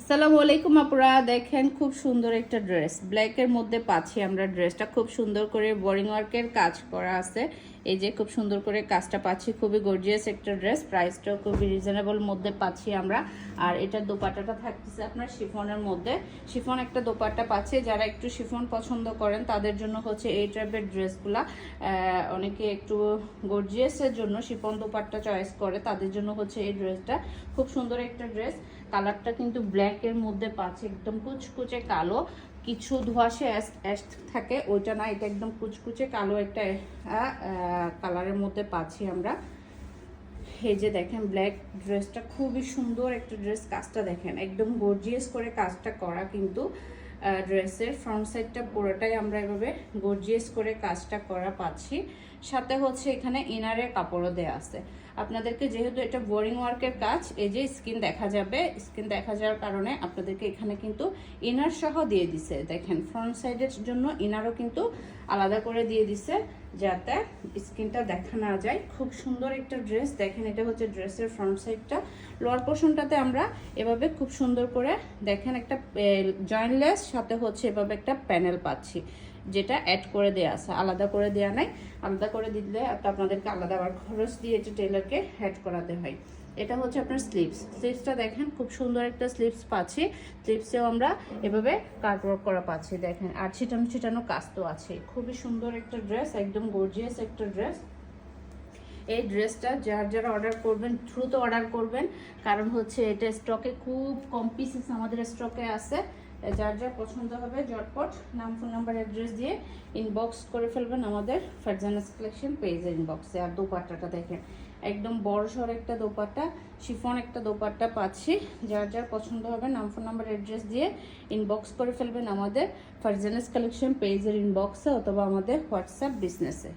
আসসালামু আলাইকুম আপুরা, দেখেন খুব সুন্দর একটা ড্রেস ব্ল্যাকের মধ্যে পাচ্ছি আমরা। ড্রেসটা খুব সুন্দর করে বোরিং ওয়ার্কের কাজ করা আছে। এই যে খুব সুন্দর করে কাজটা পাচ্ছি, খুবই গর্জিয়াস একটা ড্রেস। প্রাইসটাও খুবই রিজনেবল মধ্যে পাচ্ছি আমরা। আর এটার দোপাট্টাটা থাকতেছে আপনার শিফনের মধ্যে। শিফন একটা দোপাট্টা পাচ্ছে, যারা একটু শিফন পছন্দ করেন তাদের জন্য হচ্ছে এই টাইপের ড্রেসগুলা। অনেকে একটু গর্জিয়াসের জন্য শিফন দোপাট্টা চয়েস করে, তাদের জন্য হচ্ছে এই ড্রেসটা। খুব সুন্দর একটা ড্রেস। কালারটা কিন্তু ব্ল্যাকের মধ্যে পাচ্ছে, একদম কুচকুচে কালো, কিছু ধোঁয়াশে অ্যাশ থাকে ওইটা না, এটা একদম কুচকুচে কালো একটা কালারের মধ্যে পাচ্ছি আমরা। এই যে দেখেন ব্ল্যাক ড্রেসটা খুবই সুন্দর একটা ড্রেস। কাজটা দেখেন একদম গর্জিয়াস করে কাজটা করা, কিন্তু ড্রেসের ফ্রন্ট সাইডটা পুরোটাই আমরা এভাবে গর্জিয়াস করে কাজটা করা পাচ্ছি। সাথে হচ্ছে এখানে ইনারের কাপড়ও দেওয়া আছে আপনাদেরকে। যেহেতু এটা বোরিং ওয়ার্কের কাজ, এই যে স্কিন দেখা যাবে, স্কিন দেখা যাওয়ার কারণে আপনাদেরকে এখানে কিন্তু ইনার সহ দিয়ে দিছে। দেখেন ফ্রন্ট সাইডের জন্য ইনারও কিন্তু আলাদা করে দিয়ে দিছে, যাতে স্কিনটা দেখা না যায়। খুব সুন্দর একটা ড্রেস। দেখেন এটা হচ্ছে ড্রেসের ফ্রন্ট সাইডটা। লোয়ার পোর্শনটাতে আমরা এভাবে খুব সুন্দর করে দেখেন একটা জয়েন্টলেস, সাথে হচ্ছে এভাবে একটা প্যানেল পাচ্ছি, যেটা অ্যাড করে দেওয়া আছে, আলাদা করে দেওয়া নাই। আলাদা করে দিলে আপনাদেরকে আলাদা আবার খরচ দিয়ে এটা টেলারকে অ্যাড করাতে হয়। এটা হচ্ছে আপনার স্লিভসটা দেখেন খুব সুন্দর একটা স্লিভস পাচ্ছি। স্লিভসেও আমরা এভাবে কাটওয়ার্ক করা পাচ্ছি দেখেন, আর ছিটানো ছিটানো কাজ তো আছে। খুবই সুন্দর একটা ড্রেস, একদম গর্জিয়াস একটা ড্রেস। এই ড্রেসটা যারা অর্ডার করবেন দ্রুত অর্ডার করবেন, কারণ হচ্ছে এটা স্টকে খুব কম পিসেস আমাদের স্টকে আছে। যার পছন্দ হবে ঝটপট নাম, ফোন নাম্বার, অ্যাড্রেস দিয়ে ইনবক্স করে ফেলবেন আমাদের ফারজানাস কালেকশন পেজের ইনবক্সে। আর দোপাট্টাটা দেখেন একদম বড়সড় একটা দোপাট্টা, শিফন একটা দোপাট্টা পাচ্ছি। যার পছন্দ হবে নাম, ফোন নাম্বার, অ্যাড্রেস দিয়ে ইনবক্স করে ফেলবেন আমাদের ফারজানাস কালেকশন পেজের ইনবক্সে অথবা আমাদের হোয়াটসঅ্যাপ বিজনেসে।